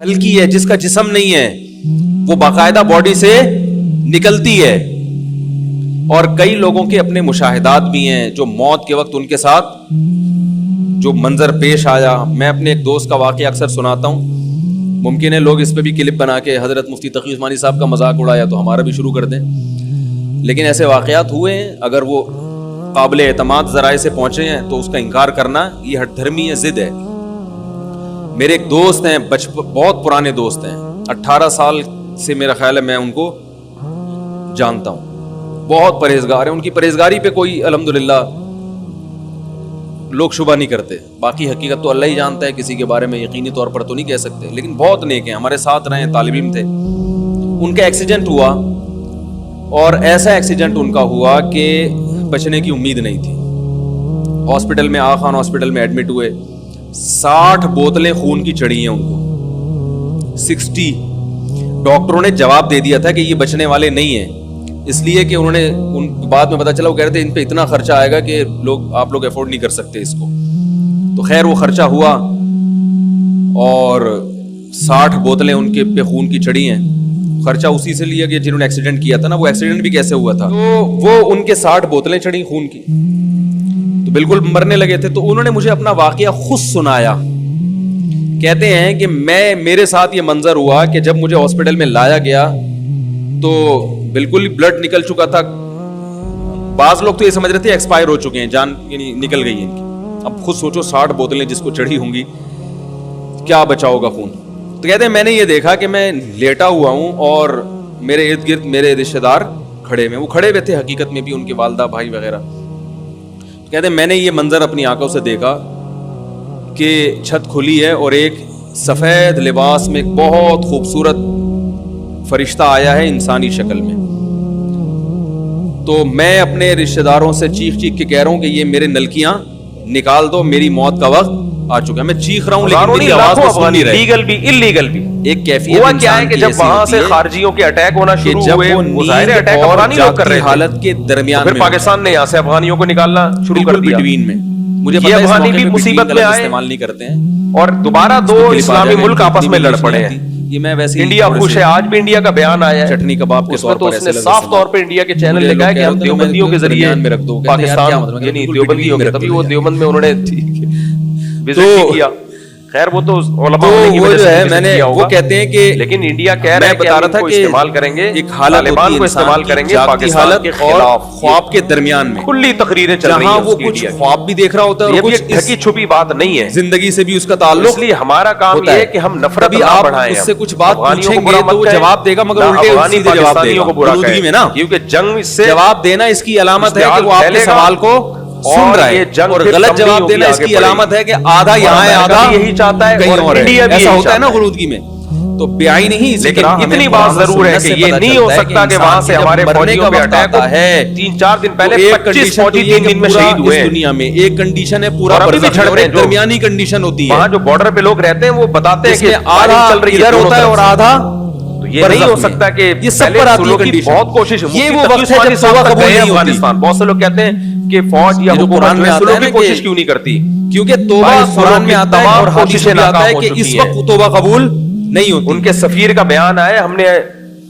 ہلکی ہے, جس کا جسم نہیں ہے وہ باقاعدہ باڈی سے نکلتی ہے. اور کئی لوگوں کے اپنے مشاہدات بھی ہیں جو موت کے وقت ان کے ساتھ جو منظر پیش آیا. میں اپنے ایک دوست کا واقعہ اکثر سناتا ہوں, ممکن ہے لوگ اس پہ بھی کلپ بنا کے حضرت مفتی تقی عثمانی صاحب کا مذاق اڑایا تو ہمارا بھی شروع کر دیں, لیکن ایسے واقعات ہوئے ہیں. اگر وہ قابل اعتماد ذرائع سے پہنچے ہیں تو اس کا انکار کرنا یہ ہٹ دھرمی ہے, ضد ہے. میرے ایک دوست ہیں, بہت پرانے دوست ہیں, 18 سال سے میرا خیال ہے میں ان کو جانتا ہوں. بہت پرہیزگار ہیں, ان کی پرہیزگاری پہ کوئی الحمدللہ لوگ شبہ نہیں کرتے. باقی حقیقت تو اللہ ہی جانتا ہے, کسی کے بارے میں یقینی طور پر تو نہیں کہہ سکتے, لیکن بہت نیک ہیں, ہمارے ساتھ رہے, طالب علم تھے. ان کا ایکسیڈنٹ ہوا اور ایسا ایکسیڈنٹ ان کا ہوا کہ بچنے کی امید نہیں تھی. ہاسپٹل میں, آغا خان ہاسپٹل میں ایڈمٹ ہوئے. 60 بوتلیں خون کی چڑھی ہیں ان کو, 60. ڈاکٹروں نے جواب دے دیا تھا کہ یہ بچنے والے نہیں ہیں, اس لیے کہ انہوں نے ان بعد میں پتا چلا وہ کہہ رہے تھے ان پہ اتنا خرچہ آئے گا کہ آپ لوگ افورڈ نہیں کر سکتے اس کو. تو خیر وہ خرچہ ہوا اور 60 بوتلیں ان کے پہ خون کی چڑھی ہیں. خرچہ اسی سے لیا کہ جنہوں نے ایکسیڈنٹ کیا تھا نا, وہ ایکسیڈنٹ بھی کیسے ہوا تھا, تو وہ ان کے 60 بوتلیں چڑھی خون کی, تو بالکل مرنے لگے تھے. تو انہوں نے مجھے اپنا واقعہ خود سنایا. کہتے ہیں کہ میرے ساتھ یہ منظر ہوا کہ جب مجھے ہاسپٹل میں لایا گیا تو بالکل بلڈ نکل چکا تھا. بعض لوگ تو یہ سمجھ رہے تھے ایکسپائر ہو چکے ہیں, جان یعنی نکل گئی ہیں ان کی. اب خود سوچو 60 بوتلیں جس کو چڑھی ہوں گی, کیا بچا ہوگا خون. تو کہتے ہیں میں نے یہ دیکھا کہ میں لیٹا ہوا ہوں اور میرے ارد گرد میرے رشتے دار کھڑے ہوئے, وہ کھڑے ہوئے تھے حقیقت میں بھی, ان کے والدہ بھائی وغیرہ. کہتے ہیں میں نے یہ منظر اپنی آنکھوں سے دیکھا کہ چھت کھلی ہے اور ایک سفید لباس میں ایک بہت خوبصورت فرشتہ آیا ہے انسانی شکل میں. تو میں اپنے رشتہ داروں سے چیخ چیخ کے کہہ رہا ہوں کہ یہ میرے نلکیاں نکال دو, میری موت کا وقت آ چکا ہے. میں چیخ رہا ہوں لیکن میری آواز تو سن نہیں رہی. لیگل بھی انلیگل بھی ایک کیفیت ہوا کیا ہے کہ جب وہاں سے خارجیوں کے اٹیک ہونا شروع ہوئے, ظاہر ہے اٹیک افغانی لوگ کر رہے تھے حالت کے درمیان, پھر پاکستان نے یہاں سے افغانیوں کو نکالنا شروع کر دیا. بٹوین میں مجھے پتہ ہے افغانی بھی مصیبت میں آئے استعمال نہیں کرتے ہیں, اور دوبارہ 2 اسلامی ملک آپس میں لڑ پڑے ہیں. یہ میں ویسے انڈیا خوش ہے, آج بھی انڈیا کا بیان آیا ہے چٹنی کباب کے طور تو پر, اس نے صاف طور پہ انڈیا کے چینل لگایا کہ ہم دیوبندیوں کے ذریعے پاکستان یعنی دیوبندی ہو گئے, تبھی وہ دیوبند میں انہوں نے وزٹ کیا. خیر وہ تو علماء ہونے کی وجہ سے میں نے وہ کہتے ہیں کہ لیکن انڈیا کہہ رہا ہے کہ ہم کو استعمال کریں گے, ایک طالبان کو استعمال کریں گے پاکستان کے خلاف. خواب کے درمیان میں کھلی تقریریں چل رہی ہیں, وہ کچھ خواب بھی دیکھ رہا ہوتا ہے, یہ ڈھکی چھپی بات نہیں ہے, زندگی سے بھی اس کا تعلق. اس لیے ہمارا کام یہ ہے کہ ہم نفرت نہ بڑھائیں. اس سے کچھ بات پوچھیں گے تو وہ جواب دے گا, مگر الٹے سیدھے جواب دے گا درودگی میں نا, کیونکہ جنگ سے جواب دینا اس کی علامت ہے کہ وہ آپ کے سوال کو سن رہا ہے, اور غلط جواب دینا اس کی علامت ہے کہ آدھا یہاں ہے آدھا یہی چاہتا ہے, کہیں اور ہے. ایسا ہوتا ہے نا غلودگی میں. تو بیائی نہیں, لیکن اتنی بات ضرور ہے کہ یہ نہیں ہو سکتا کہ وہاں سے ہمارے فوجیوں پہ اٹیک ہے. 3-4 دن پہلے 25 فوجی 3 دن میں شہید ہوئے دنیا میں. ایک کنڈیشن ہے پورا برزخ اور ایک درمیانی کنڈیشن ہوتی ہے. وہاں جو بارڈر پہ لوگ رہتے ہیں وہ بتاتے ہیں کہ آدھا چل رہی ادھر ہوتا ہے اور آدھا, یہ نہیں ہو سکتا کہ یہ سب پر آتی ہے کنڈیشن. بہت کوشش, یہ وہ وقت ہے جب توبہ قبول نہیں ہوتی. بہت سے لوگ کہتے ہیں کہ فوج یا حکومت میں سلو کی کوشش کیوں نہیں کرتی, کیونکہ توبہ قرآن میں آتا ہے اور حدیث میں آتا ہے کہ اس وقت توبہ قبول نہیں ہوتی. ان کے سفیر کا بیان آیا, ہم نے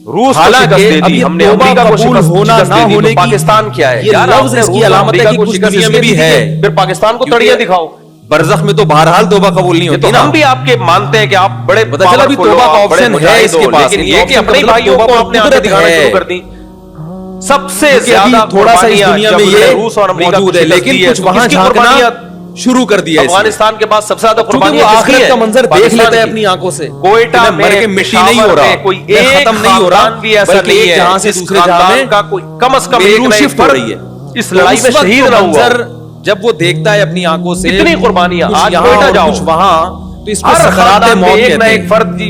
روس کو شکست دے دی, ہم نے امریکہ کو شکست دے دی, پاکستان کیا ہے یہ لفظ اس کی علامت ہے کہ کچھ دنیا میں بھی ہے. پھر پاکستان کو تڑیاں دکھاؤ. برزخ میں تو بہرحال توبہ قبول نہیں ہوتی. ہم بھی آپ کے مانتے ہیں کہ آپ بڑے توبہ کا آپشن ہے اس کے پاس, لیکن یہ کہ اپنے بھائیوں کو اپنے آگے دکھانا شروع کر دی. سب سے زیادہ تھوڑا سا اس دنیا میں یہ روس اور امریکہ موجود ہے, لیکن کچھ وہاں جھانکنا شروع کر دیا. افغانستان کے بعد سب سے زیادہ قربانیاں آخرت کا منظر دیکھ لیتا ہے اپنی آنکھوں سے. کوئٹہ میں مٹی نہیں ہو رہا, کوئی ایک ختم نہیں ہو رہا, بھی ایسا نہیں ہے جہاں سے دوسرے جہاں کا کوئی کم از کم ایک شفٹ ہو رہی ہے. اس لڑائی میں شہید نہ ہوا. جب وہ دیکھتا ہے اپنی آنکھوں سے اتنی قربانیاں, آج کوئٹہ جاؤ کچھ وہاں, تو اس کو سکرات موت کہتے ہیں. ایک فرد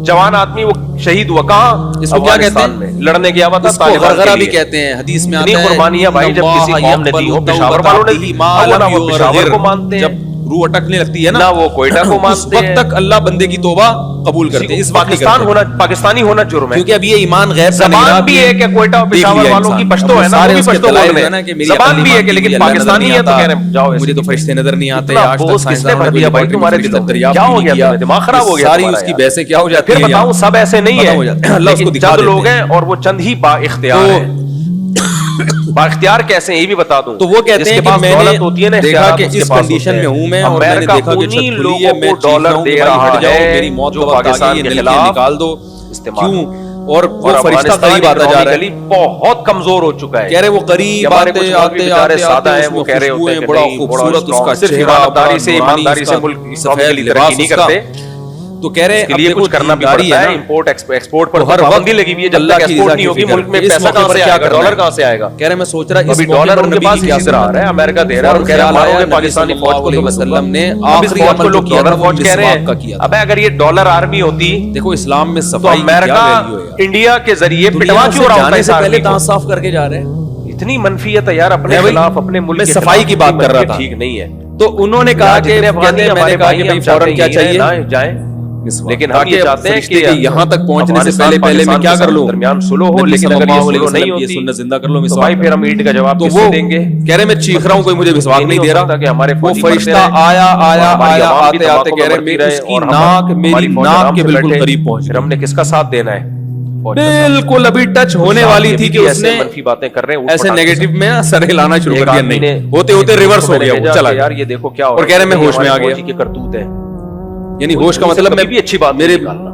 جوان آدمی وہ شہید ہوا, کہاں اس کو کیا کہتے ہیں, لڑنے گیا ہوا تھا, اس کو غرغرہ بھی کہتے ہیں. حدیث میں آتا ہے قربانیاں بھائی جب کسی قوم نے دی ہو, پشاور والوں نے دی, پشاور کو مانتے ہیں. جب रूह अटकने लगती है ना वो कोयटा को उस मानते वक्त हैं। तक अल्लाह बंदे की तौबा कबूल करते हैं। इस वक्त नहीं पाकिस्तान करते। होना, पाकिस्तानी होना जुर्म है, क्योंकि अब ये ईमान गैब का नहीं रहा, जबान भी है कि कोयटा और देख पेशावर लिया वालों की इंसान। पश्तो अब है ना, सारे वो भी उसके पश्तो दलाइल बोल रहे है ना कि हैं, मेरी जबान अकल भी है नहीं कि मानती, लेकिन अल्लाह नजर पाकिस्तानी नहीं है तो आता, कह रहे हैं जाओ मुझे तो फरिश्ते नजर नहीं आते, इतना आज तक बोझ किसने भर दिया भाई तुम्हारे दिल में? क्या हो गया तुम्हें? दिमाग खराब हो गया सारी तुम्हारा उसकी यार। बहसें क्या हो जाती फिर है बताऊं, यार। सब ऐसे नहीं खत्म हो जाते हैं, है, अल्लाह उसको लेकिन दिखा चंद देते लोग हैं। हैं और वो चंद ही बाइख्तियार हैं। बाइख्तियार कैसे हैं ये भी बता दूं। तो वो कहते जिसके हैं कि पास मैंने दौलत होती है ना, देखा इख्तियारात कि उसके इस पास कंडीशन होते में हैं। हूं मैं, और मैंने अमेरिका देखा कि उन्हीं छत खुली लोगों है, को मैं चीख डॉलर रहा हूं कि दे भाई रहा हट जाओ, है मेरी मौत जो का वक्त आ पाकिस्तान गई है, के नलके खिलाफ निकाल दो। इस्तेमाल क्यों? और वो फरिश्ता करीब आता जा रहा है, बहुत कमजोर हो चुका है। कह रहे वो करीब आते आते आते सादा है, आते वो कह रहे होते हैं बड़ा खूबसूरत उसका सिर्फ चेहरा, ईमानदारी से मुल्क सफेद की तरक्की नहीं करते। तो कह रहे इसके लिए कुछ करना भी पड़ता है, इंपोर्ट एक्सपोर्ट पर हर पाबंदी लगी हुई है। जब तक एक्सपोर्ट नहीं होगी मुल्क में पैसा कहां से आएगा, डॉलर कहां से आएगा? कह रहे मैं सोच रहा अभी डॉलर उनके पास इसी तरह आ रहा है, अमेरिका दे रहा है और कह रहा है पाकिस्तानी फौज को तो वसल्लम ने आखिरी आखिरी अमल लोग डॉलर फौज कह रहे का हैं। किया। अबे अगर ये डॉलर आर्मी होती देखो इस्लाम में तो सफाई की क्या अमेरिका वैल्यू है यार। इंडिया के जरिए दुनिया पिटवा से क्यों रहा होता जाने है से पहले आर्मी को? दांत साफ करके जा रहे हैं। इतनी मनफियत है यार अपने मैं भाई- खिलाफ, अपने मुल्क मैं के सफाई खिलाफ की बात कर रहा था। ठीक नहीं है। तो उन्होंने कहा कि जितने अफगानी मैंने हमारे कहा कि भाई भाई हम फौरन क्या चाहते हैं चाहिए ना जाए, लेकिन हम ताकि ये चाहते हैं फरिश्ते कि के यहाँ तक पहुंचने से पहले पहले मैं क्या कर लूं, दरमियान सुलो हो, नबी लेकिन अगर ये सल्लल्लाहु अलैहि सुलो नहीं वसल्लम की होती सुन्नत जिंदा कर लो, तो मिसवाक भाई फिर हम ईंट का जवाब तो किससे वो देंगे? कह रहे मैं चीख रहा हूं, कोई मुझे विश्वास नहीं दे रहा। कि हमारे वो फौजी फरिश्ता मरते रहे, आया आया हमारी आया आवाम भी आते आते तंबाकू कह रहे में मेरी मरती उसकी रहे और नाक हमारी मेरी फौज नाक आराम के से बिल्कुल बैठे। करीब पहुंच फिर गई। हमने किसका साथ देना है? बिल्कुल अभी टच होने वाली थी कि उसने मनफी बातें कर रहे हैं, ऐसे नेगेटिव में सर हिलाना शुरू एक कर दिया। आदमी नहीं ने- होते होते रिवर्स हो गया, वो चला यार ये देखो क्या हो और कह रहे मैं होश में आ हमारे गया। फौजी की करतूत है। यानी होश का मतलब मैं भी अच्छी बात मेरे निकालना।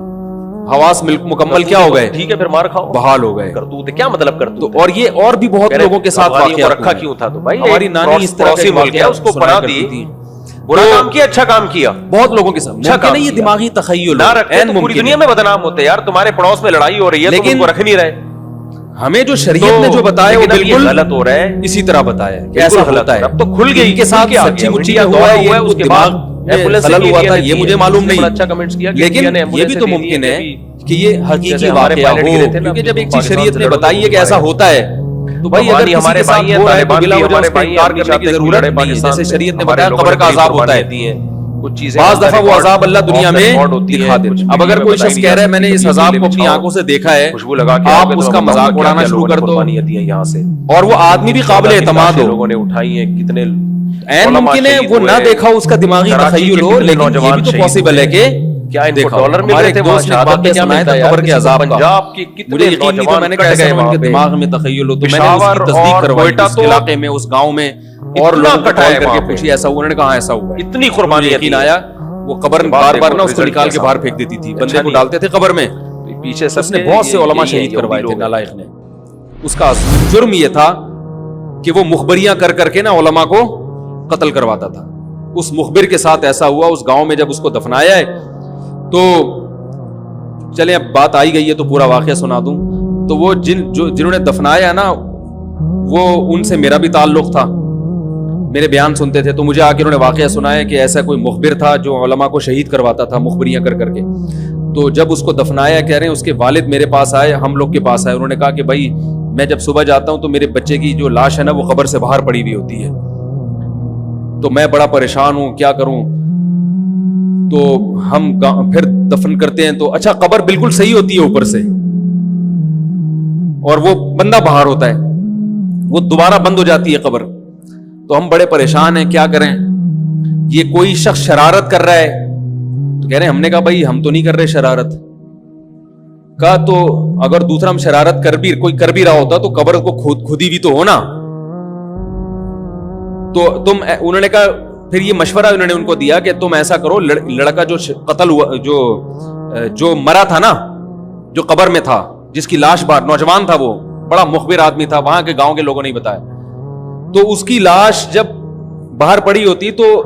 हवास मुकम्मल क्या हो गए, ठीक है फिर मार खाओ, बहाल हो गए। करतूत है, क्या मतलब करतूत तो और ये और भी बहुत लोगों के साथ अफगानियों को वाकयात रखा हुए। क्यों था? तो भाई हमारी नानी इस तरह पड़ोसी के मुल्क है, उसको सुनाया बना करती दी, थी। बुरा तो काम किया, अच्छा काम किया, बहुत लोगों के साथ अच्छा मुमकिन काम है ये किया। दिमागी तखय्युल ना हो, रखते ऐन तो पूरी मुमकिन दुनिया है। में बदनाम होते यार। तुम्हारे पड़ोस में लड़ाई हो रही है, तुम लेकिन उनको रख नहीं रहे। हमें जो शरीयत ने जो बताया वो लेकिन अब ये बिल्कुल गलत हो रहा है, इसी तरह बताया है कि बिल्कुल ऐसा गलत होता हो है। रहा है। अब तो खुल गई, के साथ खुल के आ सच्ची गया। मुच्ची इंडिया में हुआ दौरा है, हुआ है, ये उसके दिमाग बाद में एम्बुलेंस खलल हुआ था, दी ये है। मुझे मालूम उसने नहीं। बड़ा अच्छा कमेंट्स किया कि लेकिन इंडिया ने ये भी एम्बुलेंस तो दी मुमकिन है अभी। कि ये हकीकी जैसे हमारे वाकया पायलट हो, गिरे थे ना, क्योंकि जब एक चीज पाकिस्तान शरीयत से ने लड़ो बताई है कि तो ऐसा होता है, तो भाई अगर किसी हमारे के साथ भाई हैं, हो रहा है तो तालिबान बिला भी वजह हमारे उसका भाई हैं, इनकार हम करने की चाहते हैं जरूरत लड़े नहीं है। पाकिस्तान जैसे से। शरीयत ने हमारे बताया लोगों कब्र ने का बड़ी अजाब होता कुर्बानियां है, दी हैं, कुछ चीजें बाज अंदर दफा वो रिकॉर्ड- अजाब अल्लाह दुनिया ऑफ द में रिकॉर्ड होती हैं, दिखा कुछ देता है। अब अगर वीडियो कोई में शख्स बताई कह रहा है जा मैंने सकती इस है, अजाब वीडियो को अपनी बिछाओ, आंखों से देखा है, खुशबू लगा के आप आओगे तो उसका बताऊंगा मजाक क्या उड़ाना क्या शुरू लोगों ने कर दो, कुर्बानियां दी हैं यहाँ से। और वो आदमी भी काबिल एतमाद हो। लोगों ने उठाई है, कितने ऐन मुमकिन है वो ना देखा हो, उसका दिमागी तखय्युल हो, लेकिन ये भी तो पॉसिबल है कि क्या इनको देखा डॉलर मिल हमारे रहे थे? एक वहाँ दोस्त ने शहादत वाकया में क्या सुनाया मिलता था है यार? कब्र के किसी को अजाब का। पंजाब की मुझे कितने यकीन नहीं था, नौजवान मैंने कट कैसे गए उनके वहाँ पे। दिमाग में तखय्युल हो, तो मैंने पेशावर उसकी तस्दीक और करवाई कोयटा उस तो इलाके में, उस गांव में, और इतना लोगों को कटा कॉल है करके वहाँ पे। पूछी ऐसा हुआ, उन्होंने कहा ऐसा हुआ है। इतनी कुर्बानी यकीन आया, वो कब्र बार बार ना उसको निकाल के बाहर फेंक देती थी, बंदे को डालते थे कब्र में, पीछे उसने बहुत से उलमा शहीद करवाए थे नालायक ने। उसका जुर्म ये था कि वो मुखबरियां कर करके ना उलमा को कत्ल करवाता था। उस मुखबिर के साथ ऐसा हुआ उस गांव में, जब उसको दफनाया है तो चले अब बात आई गई है तो पूरा वाकया सुना दूं। तो वो जिन्होंने दफनाया ना, वो उनसे मेरा भी ताल्लुक था, मेरे बयान सुनते थे, तो मुझे आके उन्होंने वाकया सुनाया कि ऐसा कोई मुखबिर था जो उलमा को शहीद करवाता था मुखबरियां कर करके। तो जब उसको दफनाया, कह रहे हैं उसके वालिद मेरे पास आए, हम लोग के पास आए, उन्होंने कहा कि भाई मैं जब सुबह जाता हूं तो मेरे बच्चे की जो लाश है ना वो कब्र से बाहर पड़ी हुई होती है, तो मैं बड़ा परेशान हूं, क्या करूं। तो हम फिर दफन करते हैं तो अच्छा कब्र बिल्कुल सही होती है ऊपर से, और वो बंदा बाहर होता है, वो दोबारा बंद हो जाती है कब्र। तो हम बड़े परेशान हैं, क्या करें, ये कोई शख्स शरारत कर रहा है। तो कह रहे हैं, हमने कहा भाई हम तो नहीं कर रहे शरारत। कहा तो अगर दूसरा हम शरारत कोई कर भी रहा होता तो कब्र को खुदी भी तो हो ना। तो उन्होंने कहा, फिर ये मशवरा उन्होंने उनको दिया कि तुम ऐसा करो, लड़का जो कत्ल हुआ, जो मरा था ना, जो कब्र में था, जिसकी लाश बाहर, नौजवान था, वो बड़ा मुखबिर आदमी था, वहां के गांव के लोगों ने बताया, तो उसकी लाश जब बाहर पड़ी होती तो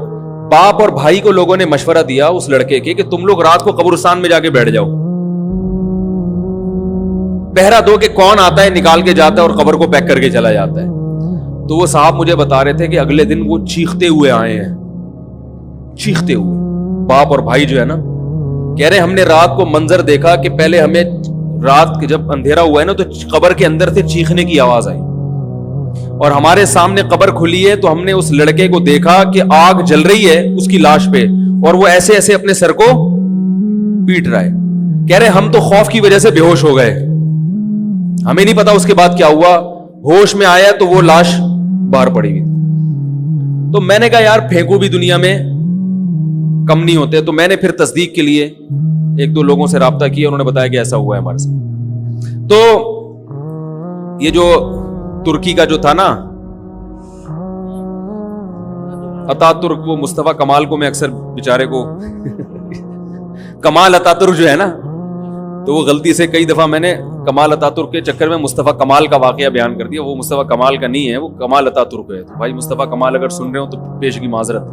बाप और भाई को लोगों ने मशवरा दिया उस लड़के के कि तुम लोग रात को कब्रिस्तान में जाके बैठ जाओ, पहरा दो कि कौन आता है निकाल के जाता है और कब्र को पैक करके चला जाता है। तो वो साहब मुझे बता रहे थे कि अगले दिन वो चीखते हुए आए हैं, चीखते हुए, बाप और भाई जो है ना, कह रहे हमने रात को मंजर देखा कि पहले हमें रात जब अंधेरा हुआ है ना तो कब्र के अंदर से चीखने की आवाज आई, اور ہمارے سامنے قبر کھلی ہے تو ہم نے اس لڑکے کو دیکھا کہ آگ جل رہی ہے اس کی لاش پہ اور وہ ایسے ایسے اپنے سر کو پیٹ رہا ہے. کہہ رہے ہم تو خوف کی وجہ سے بے ہوش ہو گئے, ہمیں نہیں پتا اس کے بعد کیا ہوا, ہوش میں آیا تو وہ لاش باہر پڑی ہوئی. تو میں نے کہا یار پھینکو بھی دنیا میں کم نہیں ہوتے. تو میں نے پھر تصدیق کے لیے ایک دو لوگوں سے رابطہ کیا, انہوں نے بتایا کہ ایسا ہوا ہے ہمارے ساتھ. تو یہ جو ترکی کا جو تھا نا اتا ترک, وہ مصطفیٰ کمال کو میں اکثر بیچارے کو کمال اتا ترک جو ہے نا, تو وہ غلطی سے کئی دفعہ میں نے کمال اتا ترک کے چکر میں مصطفیٰ کمال کا واقعہ بیان کر دیا. وہ مصطفیٰ کمال کا نہیں ہے, وہ کمال اتا ترک ہے. تو بھائی مصطفیٰ کمال اگر سن رہے ہو تو پیش کی معذرت.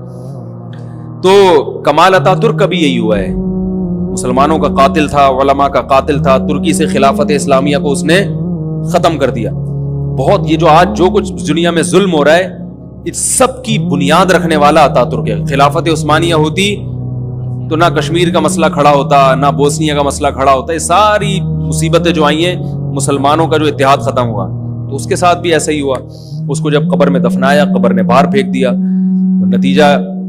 تو کمال اتا ترک کا بھی یہی ہوا ہے, مسلمانوں کا قاتل تھا, علماء کا قاتل تھا, ترکی سے خلافت اسلامیہ کو اس نے ختم کر دیا. بہت یہ جو آج جو کچھ دنیا میں ظلم ہو رہا ہے اس سب کی بنیاد رکھنے والا اتا ترک ہے. خلافت عثمانیہ ہوتی تو نہ کشمیر کا مسئلہ کھڑا ہوتا, نہ بوسنیا کا مسئلہ کھڑا ہوتا. یہ ساری مصیبتیں جو آئی ہیں, مسلمانوں کا جو اتحاد ختم ہوا, تو اس کے ساتھ بھی ایسا ہی ہوا. اس کو جب قبر میں دفنایا, قبر نے باہر پھینک دیا, نتیجہ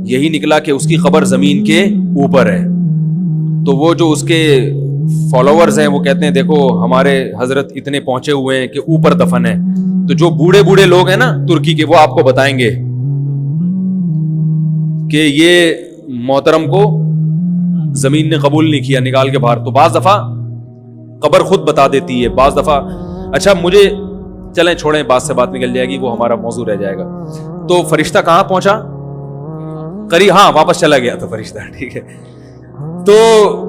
یہی نکلا کہ اس کی قبر زمین کے اوپر ہے. تو وہ جو اس کے فالوورز ہیں وہ کہتے ہیں دیکھو ہمارے حضرت اتنے پہنچے ہوئے ہیں کہ اوپر دفن ہے. تو جو بوڑھے بوڑھے لوگ ہیں نا ترکی کے, وہ آپ کو بتائیں گے کہ یہ محترم کو زمین نے قبول نہیں کیا, نکال کے باہر. تو بعض دفعہ قبر خود بتا دیتی ہے, بعض دفعہ. اچھا مجھے چلیں چھوڑیں, بات سے بات نکل جائے گی, وہ ہمارا موضوع رہ جائے گا. تو فرشتہ کہاں پہنچا؟ قریب, ہاں واپس چلا گیا تھا فرشتہ, ٹھیک ہے. تو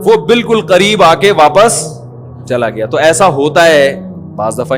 وہ بالکل قریب آ کے واپس چلا گیا. تو ایسا ہوتا ہے بعض دفعہ